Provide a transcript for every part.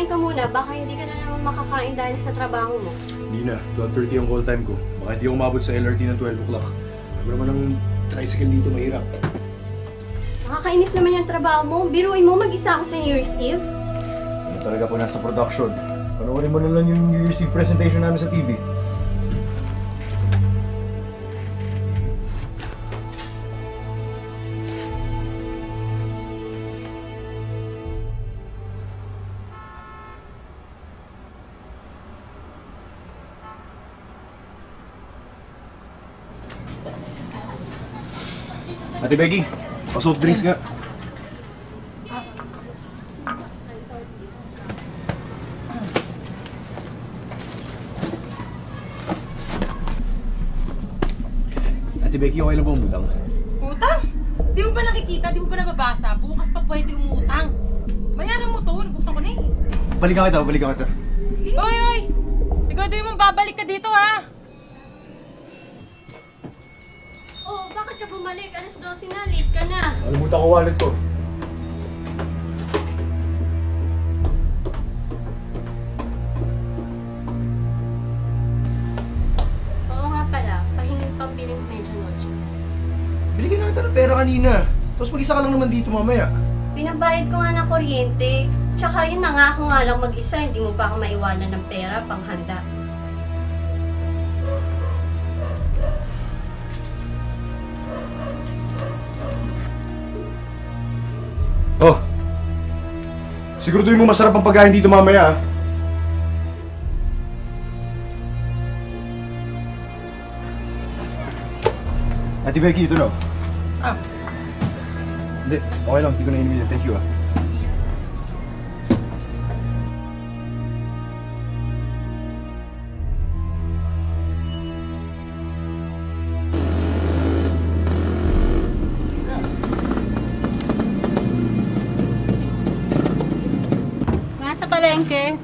kumain ka muna. Baka hindi ka na naman makakain dahil sa trabaho mo. Hindi na. 12:30 ang call time ko. Baka hindi ako umabot sa LRT ng 12 o'clock. Sabi naman ng tricycle dito mahirap. Nakakainis naman yung trabaho mo. Biruin mo, mag-isa ako sa New Year's Eve. Ano talaga po nasa production? Panoorin mo na lang yung New Year's Eve presentation namin sa TV. Ate Becky, pa-soft drinks nga. Ate Becky, okay lang ba umutang? Utang? Di mo pa nakikita, di mo pa nababasa. Bukas pa pwede umutang. Bayaran mo to, nabuksan ko na eh. Balikan kita. Oy, oy! Siguraduhin mong babalik ka dito ha! Oh, bakit ka bumalik? Alas 12 na, late ka na. Alimutan ko wallet ko. Oo nga pala, pahingin pang biling medyo noche. Binigyan na kita ng pera kanina. Tapos mag-isa ka lang naman dito mamaya. Pinabayad ko nga ng kuryente. Tsaka yun, nangako nga lang mag-isa, hindi mo pa ako maiwanan ng pera panghanda. Oh, siguraduhin mo masarap ang pagkain dito mamaya, ha? Ate Becky, ito na. Hindi, okay lang. Hindi ko na inimili. Thank you, ha? Nasa palengke.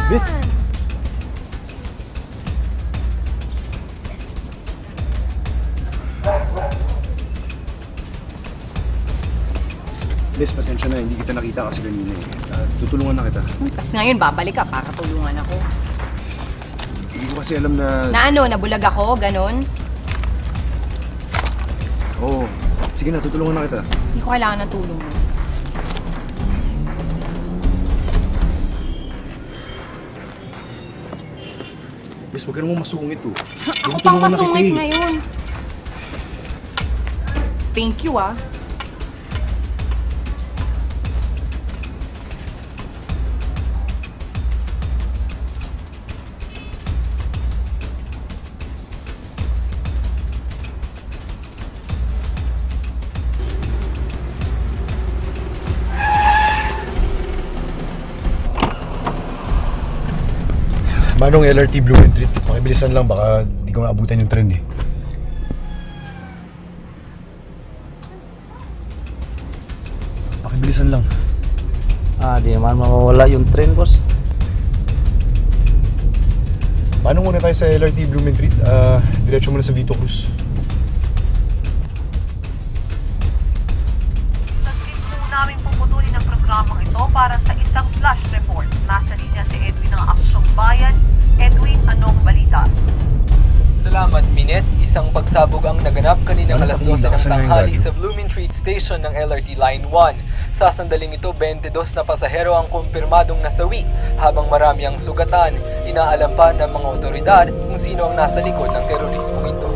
Bis! Bis, pasensya na. Hindi kita nakita kasi kanina eh. Tutulungan na kita. Tapos ngayon babalik ka para tulungan ako. Hindi ko kasi alam na... Na ano, nabulag ako, ganon? Oo. Sige na, tutulungan na kita. Hindi ko kailangan ng tulong mo. Bis, huwag ka namang masungit oh. Ako pang masungit ngayon. Thank you ah. Manong LRT Blue and Treat. Pakibilisan lang, baka di ko maabutan yung tren eh. Pakibilisan lang. Di naman mawawala yung train, boss. Paano muna tayo sa LRT Blue and Treat? Diretso muna sa Vito Cruz. Nagsis po namin puputulin ang programang ito para sa isang flash report. Nasa linya si Edwin ng Aksyong Bayan. Edwin, anong balita? Salamat, Minet. Isang pagsabog ang naganap kaninang alas 12 ng tanghali radyo? sa Blooming Treat Station ng LRT Line 1. Sa sandaling ito, 22 na pasahero ang kumpirmadong nasawi, habang marami ang sugatan. Inaalam pa ng mga otoridad kung sino ang nasa likod ng terorismong ito.